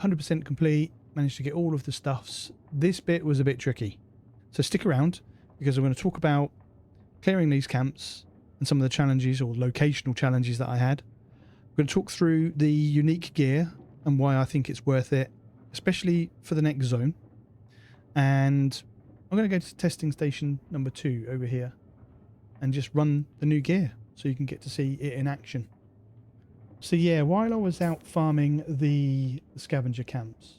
100% complete. Managed to get all of the stuffs. This bit was a bit tricky. So stick around, because I'm going to talk about clearing these camps and some of the challenges or locational challenges that I had. I'm going to talk through the unique gear and why I think it's worth it, especially for the next zone. And I'm going to go to testing station number 2 over here and just run the new gear so you can get to see it in action. So yeah, while I was out farming the scavenger camps,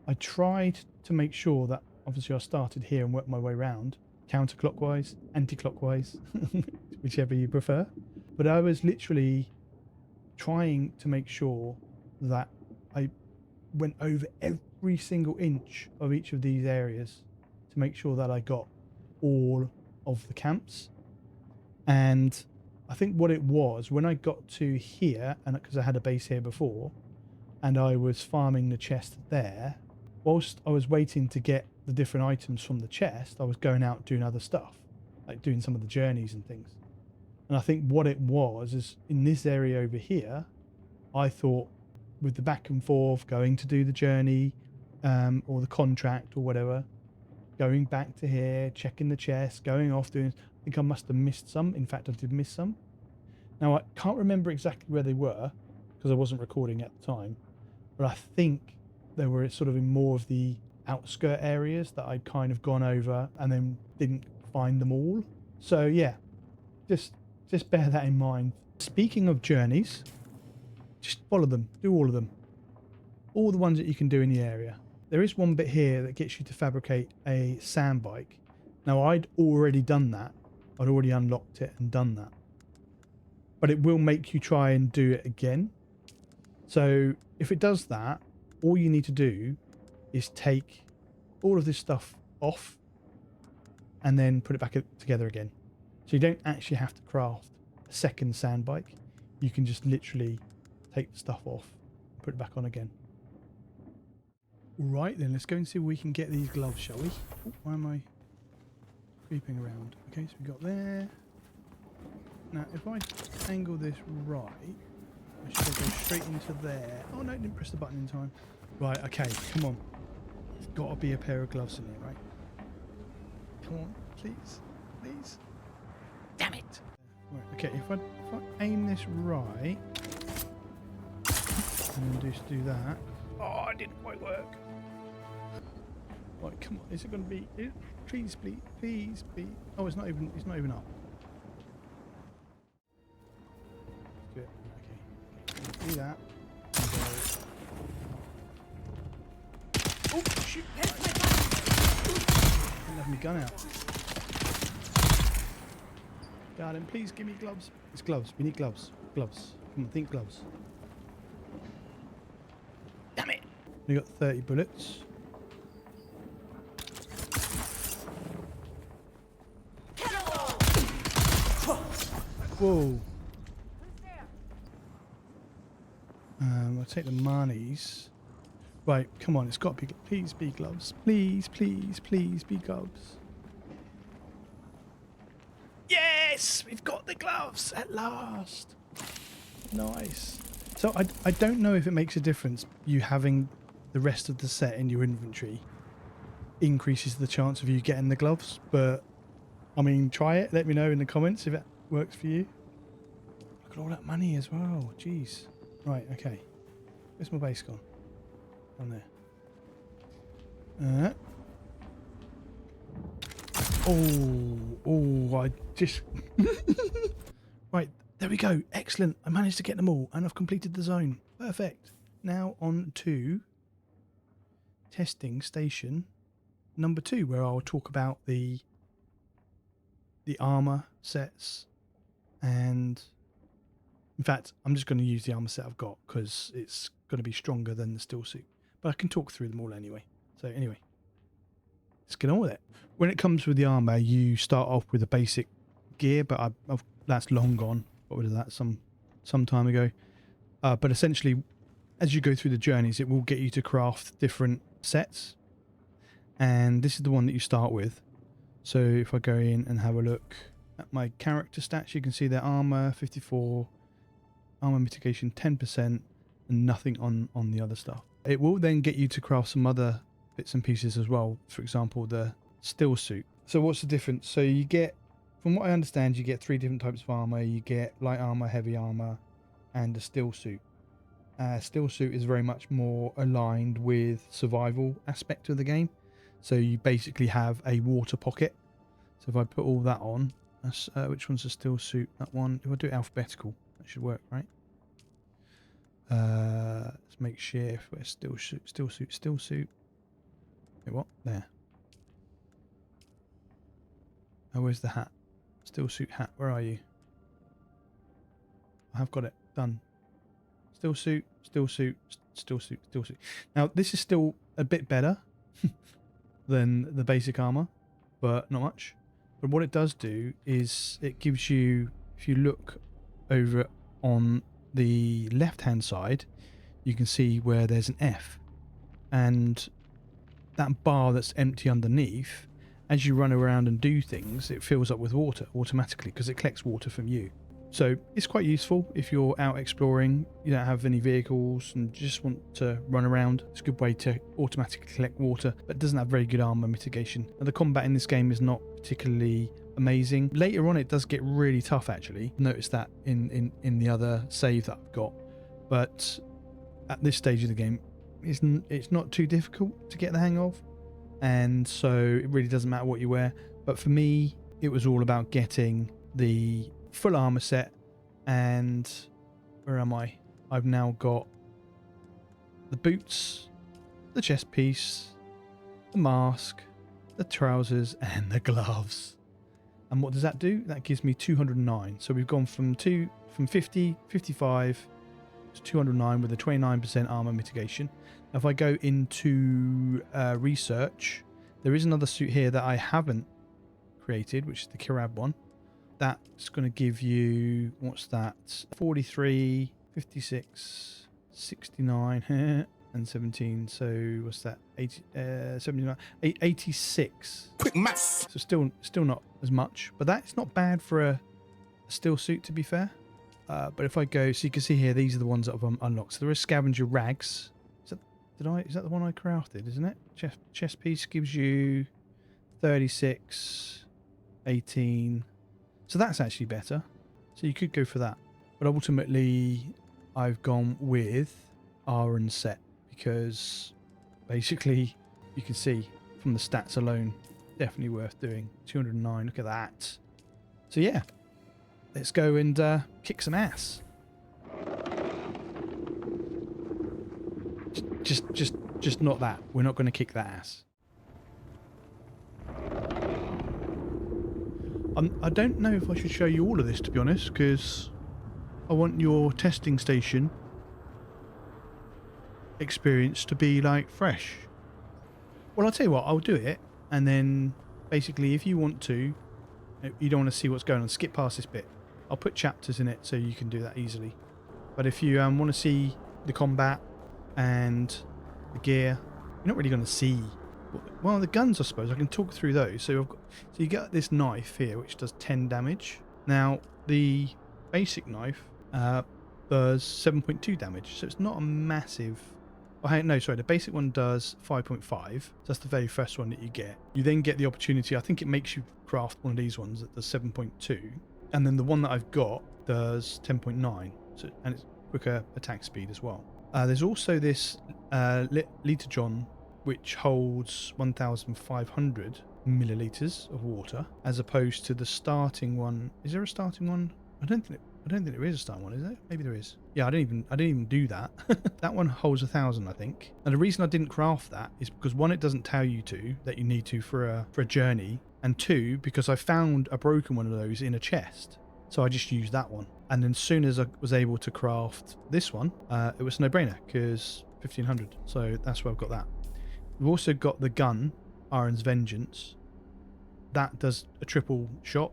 I tried to make sure that obviously I started here and worked my way around, counterclockwise, anti-clockwise, whichever you prefer. But I was literally trying to make sure that I went over every single inch of each of these areas to make sure that I got all of the camps. And I think what it was, when I got to here, and because I had a base here before, and I was farming the chest there, whilst I was waiting to get the different items from the chest, I was going out doing other stuff, like doing some of the journeys and things. And I think what it was is in this area over here, I thought with the back and forth, going to do the journey or the contract or whatever, going back to here, checking the chest, going off doing... I think I must have missed some. In fact, I did miss some. Now, I can't remember exactly where they were because I wasn't recording at the time, but I think they were sort of in more of the outskirt areas that I'd kind of gone over and then didn't find them all. So yeah, just bear that in mind. Speaking of journeys, just follow them, do all of them, all the ones that you can do in the area. There is one bit here that gets you to fabricate a sandbike. Now, I'd already done that. I'd already unlocked it and done that, but it will make you try and do it again. So if it does that, all you need to do is take all of this stuff off and then put it back together again. So you don't actually have to craft a second sandbike. You can just literally take the stuff off, put it back on again. Right then, let's go and see if we can get these gloves, shall we? Oh, why am I creeping around? Okay, so we got there. Now, if I angle this right, I should go straight into there. Oh no, didn't press the button in time. Right, okay, come on. There's got to be a pair of gloves in here, right? Come on, please, please. Damn it! Right, okay, if I aim this right, and then just do that. Oh, it didn't quite work. Right, come on, is it going to be? Please, please, please, please. Oh, it's not even up. Good. Okay. Do that. Oh shoot! Didn't have my gun out. Darling, please give me gloves. It's gloves. We need gloves. Gloves. Come on, think gloves. Damn it! We got 30 bullets. Whoa. I'll take the monies. Right, come on, it's got to be... Please be gloves. Please, please, please be gloves. Yes! We've got the gloves at last. Nice. So I don't know if it makes a difference you having the rest of the set in your inventory increases the chance of you getting the gloves, but I mean, try it. Let me know in the comments if it works for you. Look at all that money as well. Jeez. Right, okay. Where's my base gone? On there. Oh, I just... Right, there we go. Excellent. I managed to get them all and I've completed the zone. Perfect. Now on to testing station number 2, where I'll talk about the armor sets, and in fact I'm just going to use the armor set I've got because it's going to be stronger than the steel suit, but I can talk through them all anyway. So anyway, let's get on with it. When it comes with the armor, you start off with a basic gear, but that's long gone. Got rid of that some time ago. But essentially, as you go through the journeys, it will get you to craft different sets, and this is the one that you start with. So if I go in and have a look at my character stats, you can see their armor 54, armor mitigation 10%, and nothing on the other stuff. It will then get you to craft some other bits and pieces as well. For example, the still suit. So what's the difference? So you get, from what I understand, you get 3 different types of armor. You get light armor, heavy armor, and a still suit. Still suit is very much more aligned with survival aspect of the game. So you basically have a water pocket. So if I put all that on, that's, which one's a still suit? That one. If I do it alphabetical, that should work, right? Let's make shift. Where's still suit. Wait, what? There. Oh, where's the hat? Still suit hat. Where are you? I have got it. Done. Still suit. Now, this is still a bit better than the basic armor, but not much. But what it does do is it gives you, if you look over on the left-hand side, you can see where there's an F. And that bar that's empty underneath, as you run around and do things, it fills up with water automatically because it collects water from you. So it's quite useful if you're out exploring, you don't have any vehicles and just want to run around. It's a good way to automatically collect water, but it doesn't have very good armor mitigation. Now, the combat in this game is not particularly amazing. Later on it does get really tough actually. Notice that in the other save that I've got. But at this stage of the game, it's not too difficult to get the hang of. And so it really doesn't matter what you wear. But for me, it was all about getting the full armor set. And where am I? I've now got the boots, the chest piece, the mask, the trousers, and the gloves. And what does that do? That gives me 209. So we've gone from 50, 55 to 209 with a 29% armor mitigation. If I go into research, there is another suit here that I haven't created, which is the Kirab one. That's going to give you, what's that? 43, 56, 69, and 17. So what's that? 80, 79, 86. Quick maths. So still not as much, but that's not bad for a still suit, to be fair. But if I go, so you can see here, these are the ones that I've unlocked. So there is Scavenger rags. Is that the one I crafted, isn't it? Chest piece gives you 36, 18. So that's actually better. So you could go for that. But ultimately, I've gone with Iron set because basically you can see from the stats alone, definitely worth doing. 209, look at that. So yeah, let's go and kick some ass. Just not that. We're not going to kick that ass. I don't know if I should show you all of this, to be honest, because I want your testing station experience to be like fresh. Well, I'll tell you what, I'll do it, and then basically if you want to, you don't want to see what's going on, skip past this bit. I'll put chapters in it so you can do that easily. But if you want to see the combat and the gear, you're not really going to see. Well, the guns, I suppose. I can talk through those. So you get this knife here, which does 10 damage. Now, the basic knife does 7.2 damage. So it's not a massive... Oh, no, sorry. The basic one does 5.5. So that's the very first one that you get. You then get the opportunity. I think it makes you craft one of these ones that does 7.2. And then the one that I've got does 10.9. So, and it's quicker attack speed as well. There's also this Liter John, which holds 1,500 milliliters of water, as opposed to the starting one. Is there a starting one? I don't think there is a starting one, is there? Maybe there is. Yeah, I didn't even do that. That one holds 1,000, I think. And the reason I didn't craft that is because one, it doesn't tell you that you need to for a journey, and two, because I found a broken one of those in a chest, so I just used that one. And then as soon as I was able to craft this one, it was a no-brainer because 1,500. So that's where I've got that. We've also got the gun, Iron's Vengeance. That does a triple shot,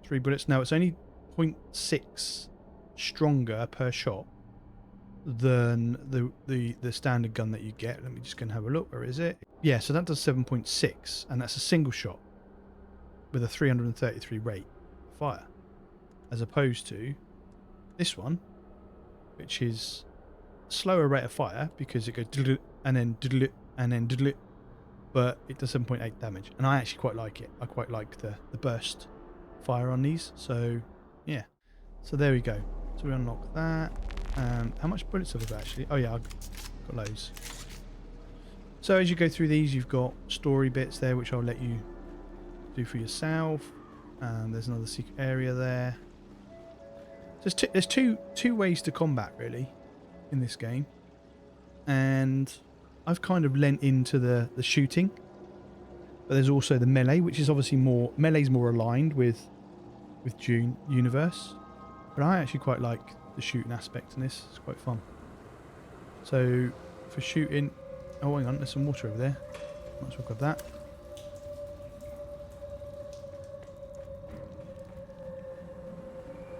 3 bullets. Now it's only 0.6 stronger per shot than the standard gun that you get. Let me just go and have a look. Where is it? Yeah, so that does 7.6, and that's a single shot with a 333 rate of fire, as opposed to this one, which is slower rate of fire because it goes and then and then, but it does 7.8 damage, and I actually quite like it. I quite like the burst fire on these. So yeah, so there we go. So we unlock that. How much bullets have I got actually? Oh yeah, I've got loads. So as you go through these, you've got story bits there, which I'll let you do for yourself. There's another secret area there. There's two ways to combat really in this game, and I've kind of lent into the shooting, but there's also the melee, which is obviously melee's more aligned with Dune universe, but I actually quite like the shooting aspect in this. It's quite fun. So for shooting, oh hang on, there's some water over there. Might as well grab that.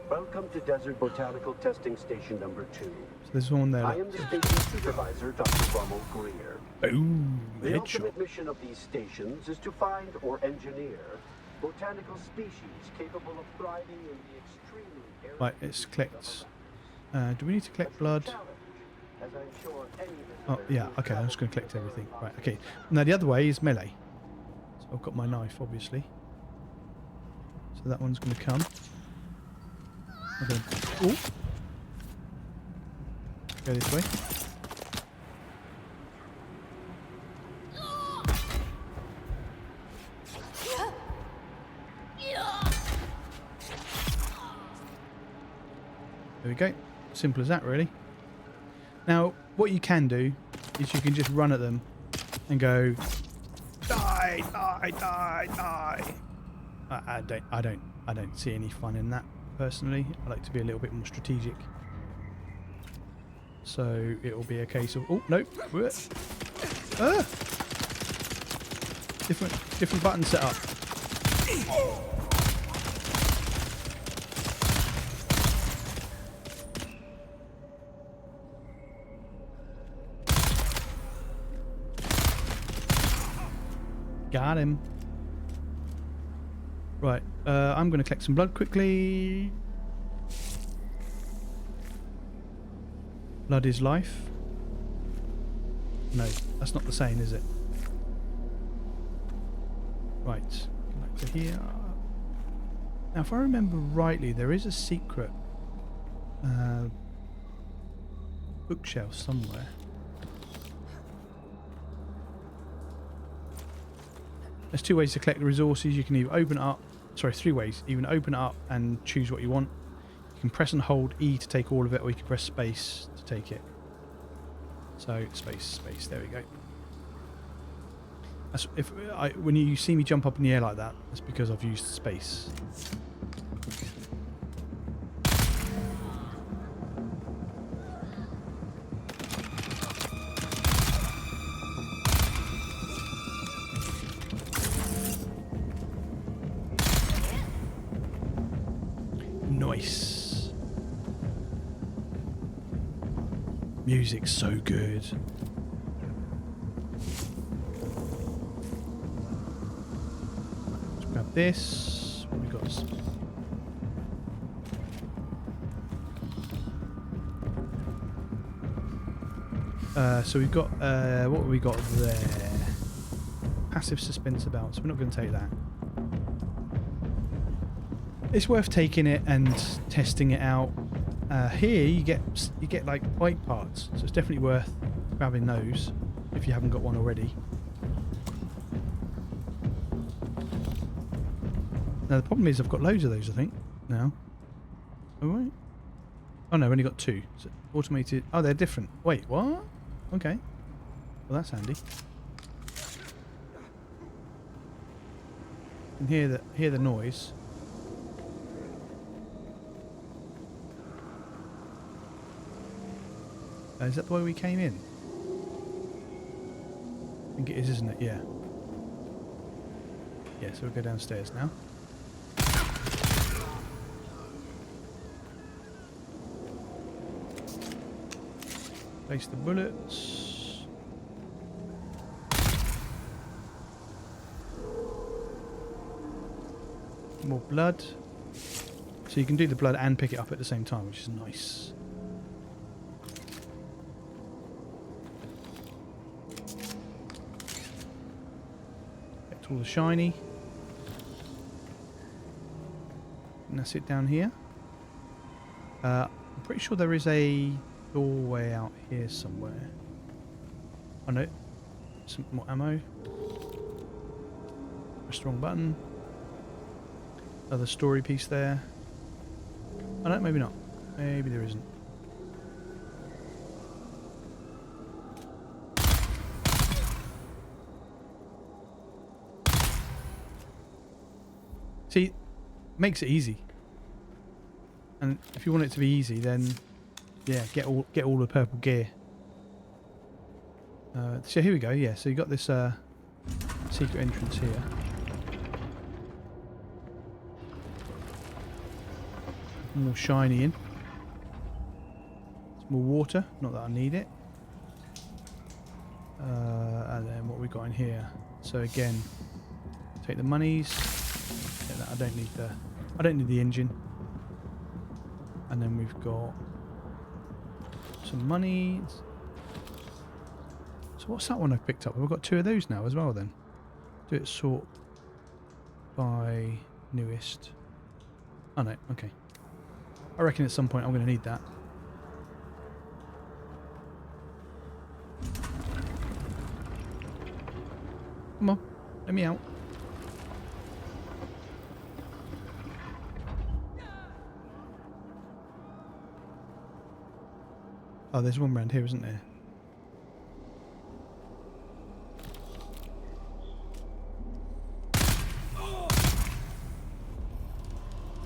Welcome to Desert Botanical Testing Station number 2. So there's one there. I am the station supervisor, Dr. Rommel Greer. Boom! The Headshot. ultimate mission of these stations is to find or engineer botanical species capable of thriving in the extremely arid Right, let's collect. Do we need to collect regions blood? of the challenge, as I'm sure any Oh visitor yeah, will okay. I'm travel just going to collect to everything. verify. Right, okay. Now the other way is melee. So I've got my knife, obviously. So that one's going to come. I'm going to go this way. There we go. Simple as that, really. Now, what you can do is you can just run at them and go, die, die, die, die. I don't see any fun in that personally. I like to be a little bit more strategic. So it'll be a case of nope. Ah! Different button setup. Got him. Right, I'm going to collect some blood quickly. Blood is life. No, that's not the same, is it? Right, go back to here. Now, if I remember rightly, there is a secret bookshelf somewhere. There's two ways to collect the resources. You can either open it up, sorry, three ways. You can open it up and choose what you want. You can press and hold E to take all of it, or you can press space to take it. So space, there we go. That's when you see me jump up in the air like that, that's because I've used space. Nice. Music's so good. Let's grab this. What have we got? So we've got what have we got there? Passive suspense about, so we're not going to take that. It's worth taking it and testing it out. Here you get like bike parts, so it's definitely worth grabbing those if you haven't got one already. Now the problem is I've got loads of those, I think, now. Oh wait. Oh no, I've only got two. So automated. Oh, they're different. Wait, what? Okay. Well, that's handy. You can hear the noise. Is that the way we came in? I think it is, isn't it? Yeah. Yeah, so we'll go downstairs now. Place the bullets. More blood. So you can do the blood and pick it up at the same time, which is nice. all the shiny. And that's it down here. I'm pretty sure there is a doorway out here somewhere. Oh no. Some more ammo. A strong button. Another story piece there. Oh no, maybe not. Maybe there isn't. See, makes it easy. And if you want it to be easy, then yeah, get all the purple gear. So here we go. Yeah, so you got this secret entrance here. More shiny in. Some more water. Not that I need it. And then what we got in here. So again, take the monies. I don't need the engine. And then we've got some money. So what's that one I've picked up? We've got 2 of those now as well then. Do it sort by newest. Oh no, okay. I reckon at some point I'm going to need that. Come on, let me out. Oh, there's one round here, isn't there?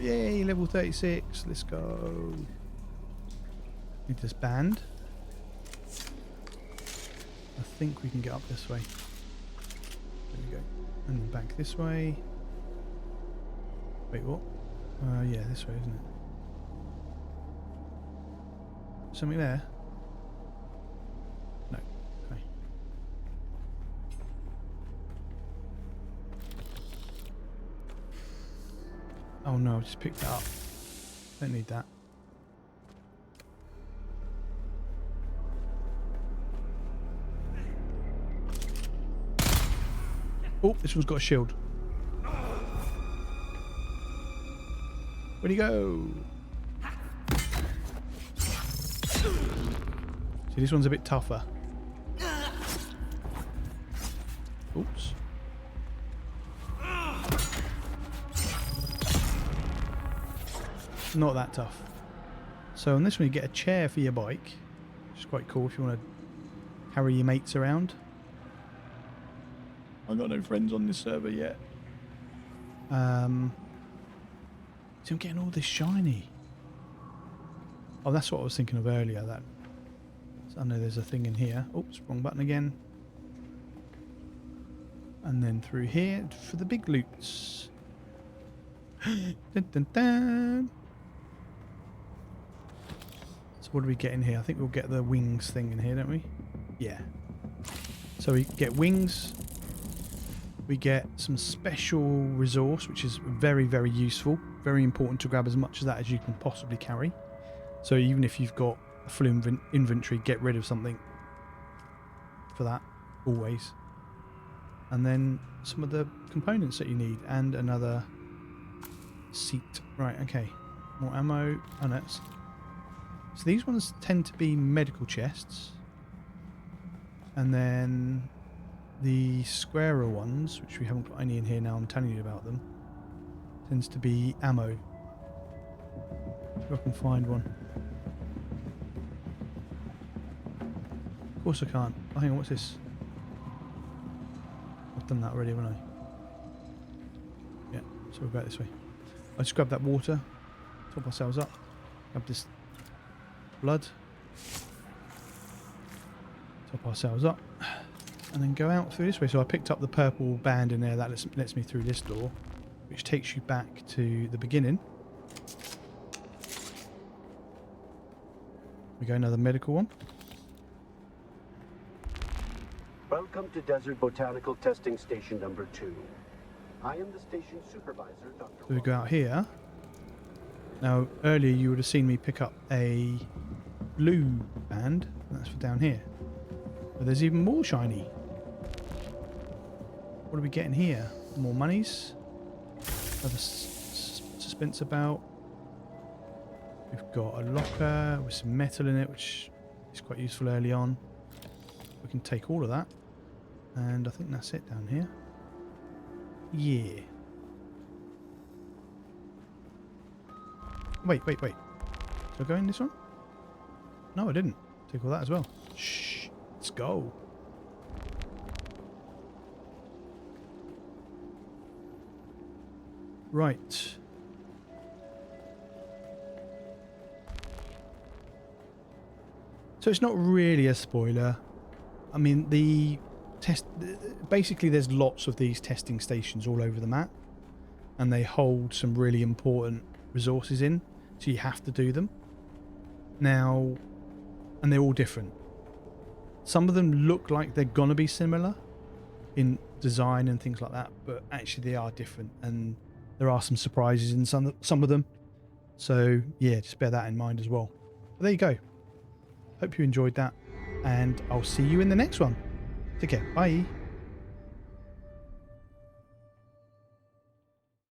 Yay, level 36. Let's go. Need this band. I think we can get up this way. There we go. And then back this way. Wait, what? Yeah, this way, isn't it? Something there? No. Okay. Oh no, I just picked that up. Don't need that. Oh, this one's got a shield. Where'd he go? See, this one's a bit tougher. Oops. Not that tough. So on this one you get a chair for your bike, which is quite cool if you want to carry your mates around. I've got no friends on this server yet. See, I'm getting all this shiny. Oh, that's what I was thinking of earlier. That so I know there's a thing in here. Oops, wrong button again. And then through here for the big loots. Dun, dun, dun. So what do we get in here? I think we'll get the wings thing in here, don't we? Yeah. So we get wings. We get some special resource, which is very, very useful. Very important to grab as much of that as you can possibly carry. So even if you've got a full inventory, get rid of something for that, always. And then some of the components that you need, and another seat. Right, okay. More ammo. Oh, no, so these ones tend to be medical chests. And then the squarer ones, which we haven't got any in here now, I'm telling you about them, tends to be ammo. If I can find one. Of course I can't. Oh, hang on, what's this? I've done that already, haven't I? Yeah, so we'll go out this way. I just grab that water, top ourselves up, grab this blood, top ourselves up, and then go out through this way. So I picked up the purple band in there that lets me through this door, which takes you back to the beginning. We go another medical one. Welcome to Desert Botanical Testing Station number 2. I am the station supervisor, Dr. So we go out here. Now, earlier you would have seen me pick up a blue band, and that's for down here. But there's even more shiny. What are we getting here? More monies. Other suspense about. We've got a locker with some metal in it, which is quite useful early on. We can take all of that. And I think that's it down here. Yeah. Wait. Did I go in this one? No, I didn't. Take all that as well. Shh. Let's go. Right. So it's not really a spoiler. I mean, basically there's lots of these testing stations all over the map, and they hold some really important resources in, so you have to do them. Now, and they're all different. Some of them look like they're gonna be similar in design and things like that, but actually they are different, and there are some surprises in some of them. So yeah, just bear that in mind as well. But there you go. Hope you enjoyed that, and I'll see you in the next one. Take care. Bye.